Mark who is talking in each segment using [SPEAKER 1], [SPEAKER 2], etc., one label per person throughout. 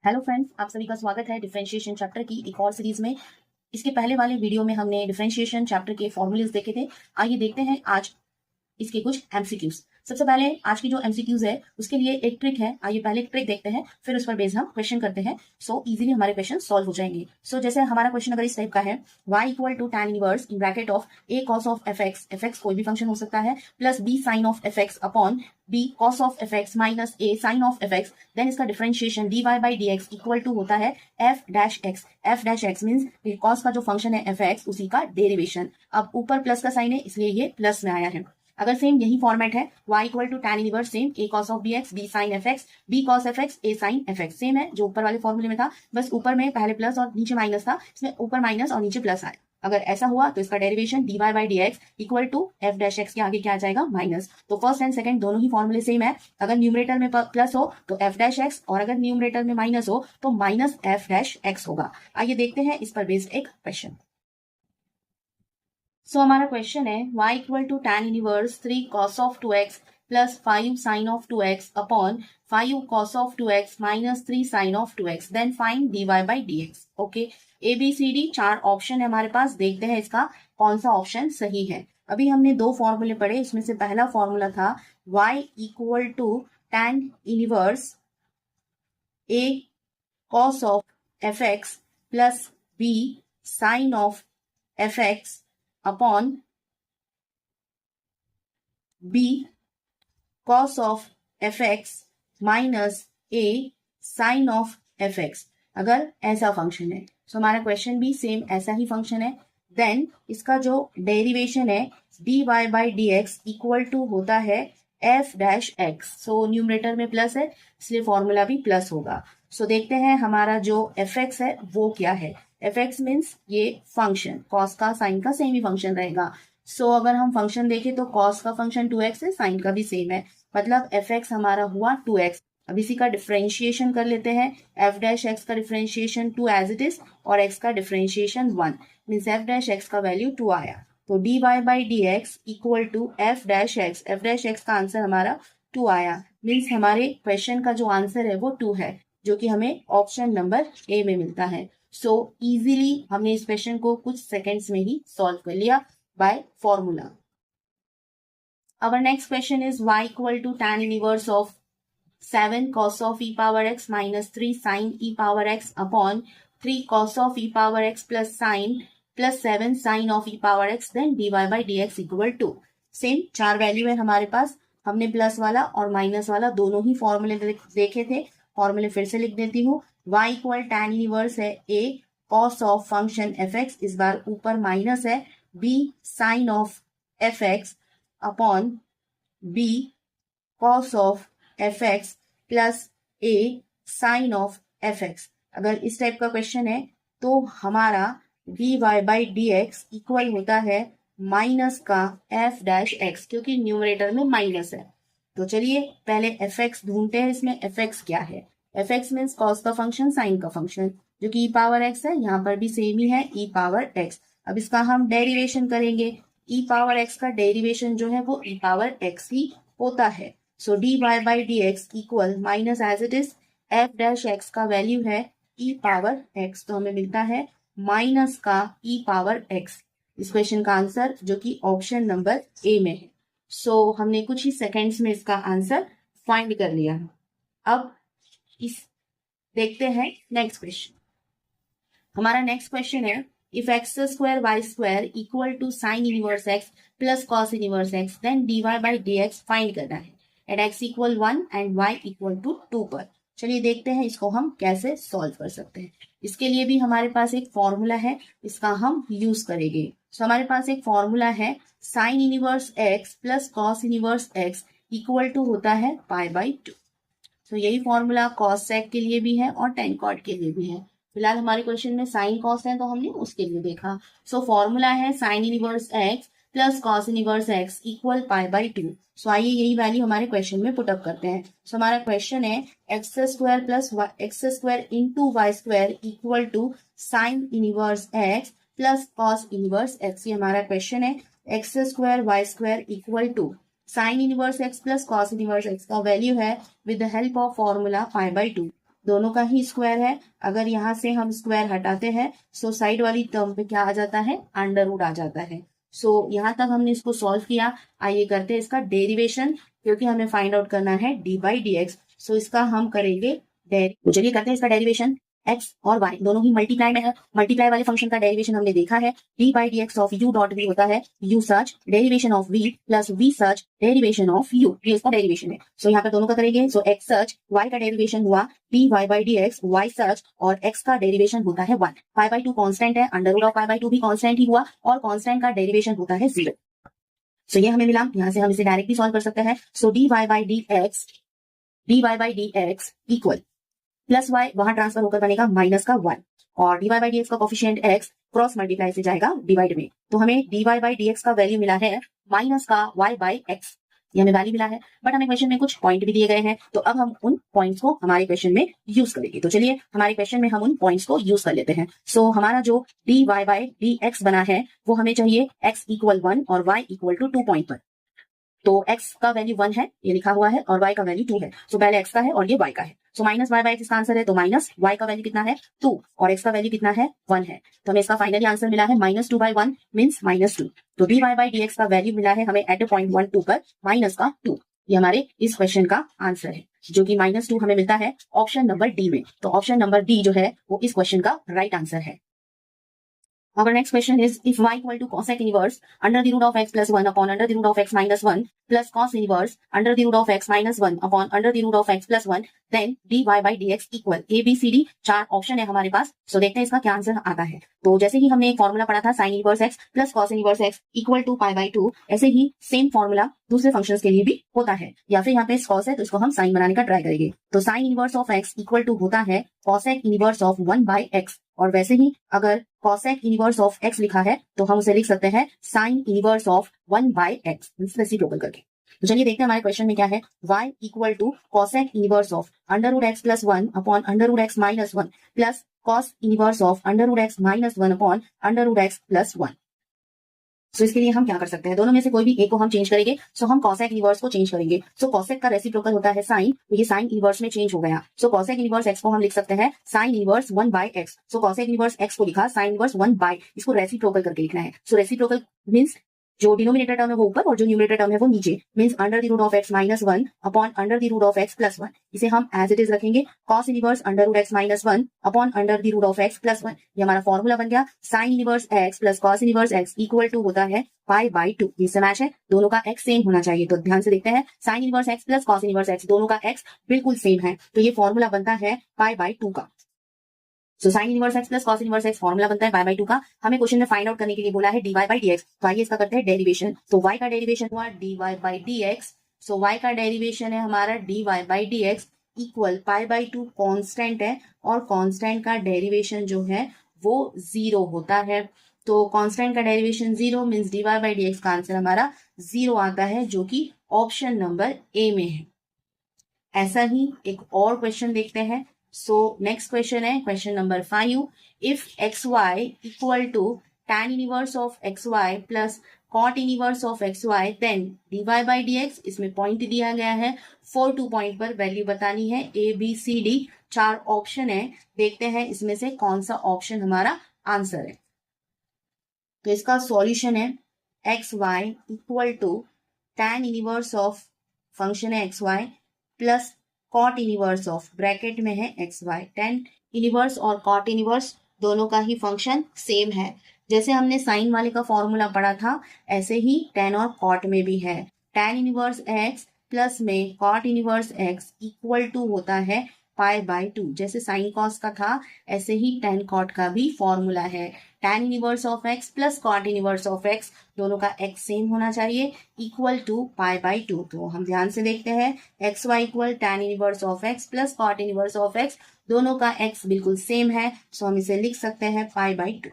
[SPEAKER 1] Hello friends, आप सभी का स्वागत है डिफरेंशिएशन चैप्टर की एक और सीरीज में। इसके पहले वाले वीडियो में हमने डिफरेंशिएशन चैप्टर के फॉर्मूलेज देखे थे। आइए देखते हैं आज इसके कुछ एमसीक्यूज। सबसे पहले आज की जो एमसीक्यूज है उसके लिए एक ट्रिक है। आइए पहले एक ट्रिक देखते हैं, फिर उस पर बेस्ड हम क्वेश्चन करते हैं। सो इजीली हमारे क्वेश्चन सॉल्व हो जाएंगे। जैसे हमारा क्वेश्चन अगर इस टाइप का है, y equal to tan inverse in bracket of a cos of fx कोई भी फंक्शन हो सकता है, plus b sin of fx upon b cos of fx minus a sin of fx, then इसका differentiation dy by dx equal to होता है f dash x means cos का जो फंक्शन है fx उसी का डेरिवेशन। अब ऊपर प्लस का साइन है इसलिए ये प्लस में आया है। अगर सेम यही फॉर्मेट है, y equal to tan inverse same a cos of bx b sin fx b cos fx a sin fx same है जो ऊपर वाले फॉर्मूले में था, बस ऊपर में पहले प्लस और नीचे माइनस था, इसमें ऊपर माइनस और नीचे प्लस आया। अगर ऐसा हुआ तो इसका derivation dy by dx equal to f dash x के आगे क्या आ जाएगा, माइनस। तो फर्स्ट एंड सेकंड दोनों ही फॉर्मूले सेम है। अगर न्यूमरेटर में प्लस हो तो f डैश x और अगर न्यूमरेटर में माइनस हो तो माइनस f डैश x होगा। आइए देखते हैं इस पर बेस्ड एक क्वेश्चन। हमारा क्वेश्चन है y equal to tan inverse 3 cos of 2x plus 5 sin of 2x upon 5 cos of 2x minus 3 sin of 2x, then find dy by dx। Okay, A B C D 4 option है हमारे पास। देखते हैं इसका कौन सा option सही है। अभी हमने 2 फॉर्मूले पढ़े, इसमें से पहला फॉर्मूला था y equal to tan inverse a cos of fx plus b sin of fx upon b cos of fx minus a sin of fx। अगर ऐसा फंक्शन है तो हमारा क्वेश्चन भी सेम ऐसा ही फंक्शन है। देन इसका जो डेरिवेशन है dy by dx equal to होता है f डैश x। न्यूमरेटर में प्लस है इसलिए फॉर्मूला भी प्लस होगा। देखते हैं हमारा जो fx है वो क्या है। fx मीन्स ये फंक्शन cos का साइन का सेम ही फंक्शन रहेगा। अगर हम फंक्शन देखें तो cos का फंक्शन 2x है, साइन का भी सेम है, मतलब fx हमारा हुआ 2x। अब इसी का डिफरेंशिएशन कर लेते हैं। f डैश x का डिफरेंशिएशन 2 एज इट इज और x का differentiation 1 means f dash x का वैल्यू 2 आया। तो dy by dx equal to f dash x का आंसर हमारा 2 आया, मीन्स हमारे क्वेश्चन का जो आंसर है वो 2 है, जो कि हमें ऑप्शन नंबर ए में मिलता है। इजीली हमने इस क्वेश्चन को कुछ सेकेंड्स में ही सॉल्व कर लिया by formula. Our next question is y equal to tan inverse of 7 cos of e power x minus 3 sin e power x upon 3 cos of e power x plus sin plus 7 sin of e power x, then dy by dx equal to same 4 value है हमारे पास। हमने plus वाला और minus वाला दोनों ही फॉर्मूले देखे थे। फॉर्मूले फिर से लिख देती हूँ। y इक्वल tan इनवर्स है a cos of function fx, इस बार ऊपर माइनस है b sin of fx upon b cos of fx plus a sin of fx। अगर इस टाइप का क्वेश्चन है तो हमारा dy बाई dx इक्वल होता है माइनस का f डैश x, क्योंकि न्यूमरेटर में माइनस है। तो चलिए पहले fx ढूंढते हैं। इसमें fx क्या है। fx मीन्स cos का फंक्शन साइन का फंक्शन, जो कि e पावर x है, यहाँ पर भी सेम ही है e पावर x। अब इसका हम डेरिवेशन करेंगे। e पावर x का डेरिवेशन जो है वो e पावर x ही होता है। dy by dx equal minus as it is f dash x का वैल्यू है e पावर x, तो हमें मिलता है माइनस का e पावर x, इस क्वेश्चन का आंसर जो कि ऑप्शन नंबर ए में है। हमने कुछ ही सेकेंड्स में इसका आंसर फाइंड कर लिया। अब इस देखते हैं नेक्स्ट क्वेश्चन। हमारा नेक्स्ट क्वेश्चन है if x square y square equal to sine inverse x plus cos inverse x, then dy by dx find करना है at x equal 1 and y equal to 2 पर। चलिए देखते हैं इसको हम कैसे सॉल्व कर सकते हैं। इसके लिए भी हमारे पास एक फॉर्मूला है, इसका हम यूज करेंगे। हमारे पास एक फॉर्मूला है sine inverse x plus cos inverse x equal to होता है पाई बाई 2। यही फॉर्मूला कॉस सेक के लिए भी है और टेन कॉट के लिए भी है। फिलहाल हमारे क्वेश्चन में साइन कॉस है तो हमने उसके लिए देखा। फॉर्मूला है sine inverse x plus cos inverse x equal pi by 2। आइए यही वैल्यू हमारे क्वेश्चन में पुटअप करते हैं। हमारा क्वेश्चन है x square plus x square into y square equal to sine inverse x plus cos inverse x। ये हमारा क्वेश्चन है। X square y square equal to sine inverse x plus cos inverse x का value है with the help of formula pi by 2। दोनों का ही square है। अगर यहाँ से हम स्क्वायर हटाते हैं सो साइड वाली टर्म पे क्या आ जाता है, अंडर रूट आ जाता है। सो यहाँ तक हमने इसको सॉल्व किया। आइए करते हैं इसका डेरिवेशन, क्योंकि हमें फाइंड आउट करना है डी बाई डी एक्स। सो इसका हम करेंगे तो चलिए करते हैं इसका डेरिवेशन। x और y दोनों ही मल्टीप्लाई में है। मल्टीप्लाई वाले फंक्शन का डेरिवेशन हमने देखा है, d by d x of u dot v होता है u search derivation of v plus v search derivation of u, ये इसका डेरिवेशन है। सो यहाँ पे दोनों का करेंगे। सो x सर्च y का डेरिवेशन हुआ dy by d x, y सर्च और x का डेरिवेशन होता है 1। पाई बाई 2 कांस्टेंट है, under root of pi by 2 भी कांस्टेंट ही हुआ और कांस्टेंट का डेरिवेशन होता है 0। सो ये हमें मिला। यहाँ से हम इसे डायरेक्टली सॉल्व कर सकते हैं। सो dy by d x equal plus y वहां ट्रांसफर होकर बनेगा माइनस का 1 और dy बाई डी एक्स का कोफिशिएंट x क्रॉस मल्टीप्लाई से जाएगा डिवाइड में। तो हमें dy बाई डी एक्स का वैल्यू मिला है माइनस का y बाई एक्स, ये हमें वैल्यू मिला है। बट हमें क्वेश्चन में कुछ पॉइंट भी दिए गए हैं, तो अब हम उन पॉइंट्स को हमारे क्वेश्चन में यूज करेंगे। तो चलिए हमारे क्वेश्चन में हम उन पॉइंट्स को यूज कर लेते हैं। सो हमारा जो dy बाई डी एक्स बना है वो हमें चाहिए x इक्वल 1 और y इक्वल टू 2 पॉइंट पर। तो x का वैल्यू 1 है, ये लिखा हुआ है, और y का वैल्यू 2 है। सो पहले x का है और ये y का है। So minus y by x इसका आंसर है, तो माइनस y का वैल्यू कितना है 2 और x का वैल्यू कितना है 1 है। तो हमें इसका फाइनली आंसर मिला है -2 बाई 1 मीन्स -2। तो dy बाई डी एक्स का वैल्यू मिला है हमें एट पॉइंट 1 2 पर माइनस का 2। ये हमारे इस क्वेश्चन का आंसर है, जो कि -2 हमें मिलता है ऑप्शन नंबर डी में। तो ऑप्शन नंबर डी जो है वो इस क्वेश्चन का राइट आंसर है। Our next question is, if y equal to cosec inverse under the root of x plus 1 upon under the root of x minus 1 plus cos inverse under the root of x minus 1 upon under the root of x plus 1, then dy by dx equal a b c d। 4 option है हमारे पास। सो देखते हैं इसका क्या answer आता है। तो जैसे ही हमने एक फॉर्मूला पढ़ा था sine inverse x plus cos inverse x equal pi by by 2, ऐसे ही सेम फॉर्मूला दूसरे फंक्शंस के लिए भी होता है। या फिर यहाँ पे कॉस है तो इसको हम साइन बनाने का ट्राई करेंगे। तो sine inverse of x equal to होता है cosec inverse of 1 by x, और वैसे ही अगर कॉसेक इनवर्स ऑफ x लिखा है तो हम उसे लिख सकते हैं sign inverse of 1 by x reciprocal करके। तो चलिए देखते हैं हमारे क्वेश्चन में क्या है। y equal to cosec inverse of under root x plus 1 upon under root x minus 1 plus cos inverse of under root x minus 1 upon under root x plus 1। So इसके लिए हम क्या कर सकते हैं, दोनों में से कोई भी एक को हम चेंज करेंगे। सो हम कॉसेक इनवर्स को चेंज करेंगे। सो कॉसेक का रेसिप्रोकल होता है साइन, तो ये साइन इनवर्स में चेंज हो गया। सो कॉसेक इनवर्स एक्स को हम लिख सकते हैं sine inverse 1 by x. So cosec inverse x को लिखा साइन इनवर्स 1 बाई, इसको रेसिप्रोकल करके लिखना है। सो रेसिप्रोकल मींस जो डिनोमिनेटर टर्म है वो ऊपर और जो न्यूमरेटर टर्म है वो नीचे, means under the root of x minus 1 upon under the root of x plus 1। इसे हम एज इट इज रखेंगे cos inverse under root x minus 1 upon under the root of x plus 1। ये हमारा formula बन गया। Sine inverse x plus cos inverse x equal to होता है pi by 2। ये से मैच है, दोनों का एक्स सेम होना चाहिए। तो ध्यान से देखते हैं, sign inverse x plus cos inverse x दोनों का एक्स बिल्कुल सेम है, तो ये फॉर्मूला बनता है पाई बाई 2 का। So sine inverse x plus cos inverse x formula बनता है पाई बाई 2 का। हमें क्वेश्चन में फाइंड आउट करने के लिए बोला है dy बाई डी एक्स। तो आइए इसका करते हैं डेरिवेशन। तो y का डेरिवेशन हुआ dy by d x. So y का डेरिवेशन है हमारा dy by d x equal pi by 2 constant है, और कॉन्स्टेंट का डेरिवेशन जो है वो 0 होता है। तो कॉन्स्टेंट का derivation 0 means dy by d x का आंसर हमारा 0 आता है, जो कि ऑप्शन नंबर ए में है। ऐसा ही एक और क्वेश्चन देखते हैं। सो नेक्स्ट क्वेश्चन है question number 5। If x y equal to tan inverse of x y plus cot inverse of x y, then dy by d x, इसमें पॉइंट दिया गया है 4 2 पॉइंट पर वैल्यू बतानी है A B C D. 4 option है, देखते हैं इसमें से कौन सा ऑप्शन हमारा आंसर है। तो इसका सॉल्यूशन है x y equal to tan inverse of function है x y plus cot inverse of bracket में है एक्स वाई। tan इनवर्स और कॉट इनवर्स दोनों का ही फंक्शन सेम है। जैसे हमने साइन वाले का फॉर्मूला पढ़ा था, ऐसे ही tan और कॉट में भी है। tan इनवर्स एक्स प्लस में cot inverse x equal to होता है पाई बाई 2। जैसे साइन कॉस का था, ऐसे ही tan कॉट का भी फॉर्मूला है। tan inverse of x plus cot inverse of x दोनों का एक्स सेम होना चाहिए, इक्वल टू पाई बाई 2। तो हम ध्यान से देखते हैं, x y equal tan inverse of x plus cot inverse of x, दोनों का एक्स बिल्कुल सेम है। सो हम इसे लिख सकते हैं पाई बाई 2।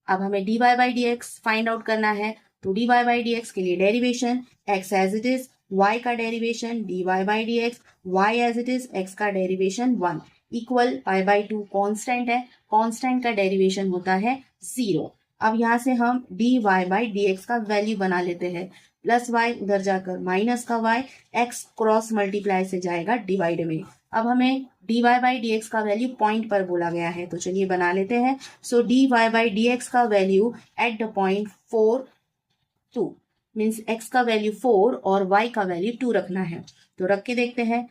[SPEAKER 1] अब हमें dy by d x find out करना है। तो dy बाई डी एक्स के लिए derivation x as it is, y का derivation dy by d x, y as it is, x का derivation 1 equal pi by 2 constant है, constant का derivation होता है 0। अब यहाँ से हम dy बाई डी एक्स का वैल्यू बना लेते हैं, प्लस y उधर जाकर माइनस का y, x क्रॉस मल्टीप्लाई से जाएगा डिवाइड में। अब हमें dy बाई डी एक्स का वैल्यू पॉइंट पर बोला गया है, तो चलिए बना लेते हैं। सो dy बाई डी एक्स का value at the point 4 2 means x का वैल्यू 4 और y का वैल्यू 2 रखना है। तो रख के देखते हैं।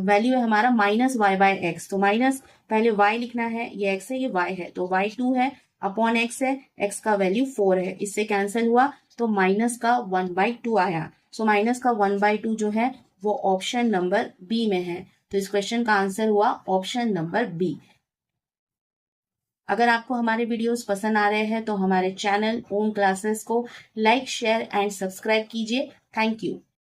[SPEAKER 1] वैल्यू है हमारा माइनस वाई बाय एक्स, तो माइनस पहले y लिखना है, ये x है ये y है, तो y 2 है अपॉन x है, x का वैल्यू 4 है, इससे कैंसिल हुआ तो माइनस का 1/2 आया। सो माइनस का 1/2 जो है वो ऑप्शन नंबर बी में है, तो इस क्वेश्चन का आंसर हुआ ऑप्शन नंबर बी। अगर आपको हमारे वीडियोस पसंद आ रहे हैं तो हमारे चैनल ओम क्लासेस को लाइक शेयर एंड सब्सक्राइब कीजिए। Thank you.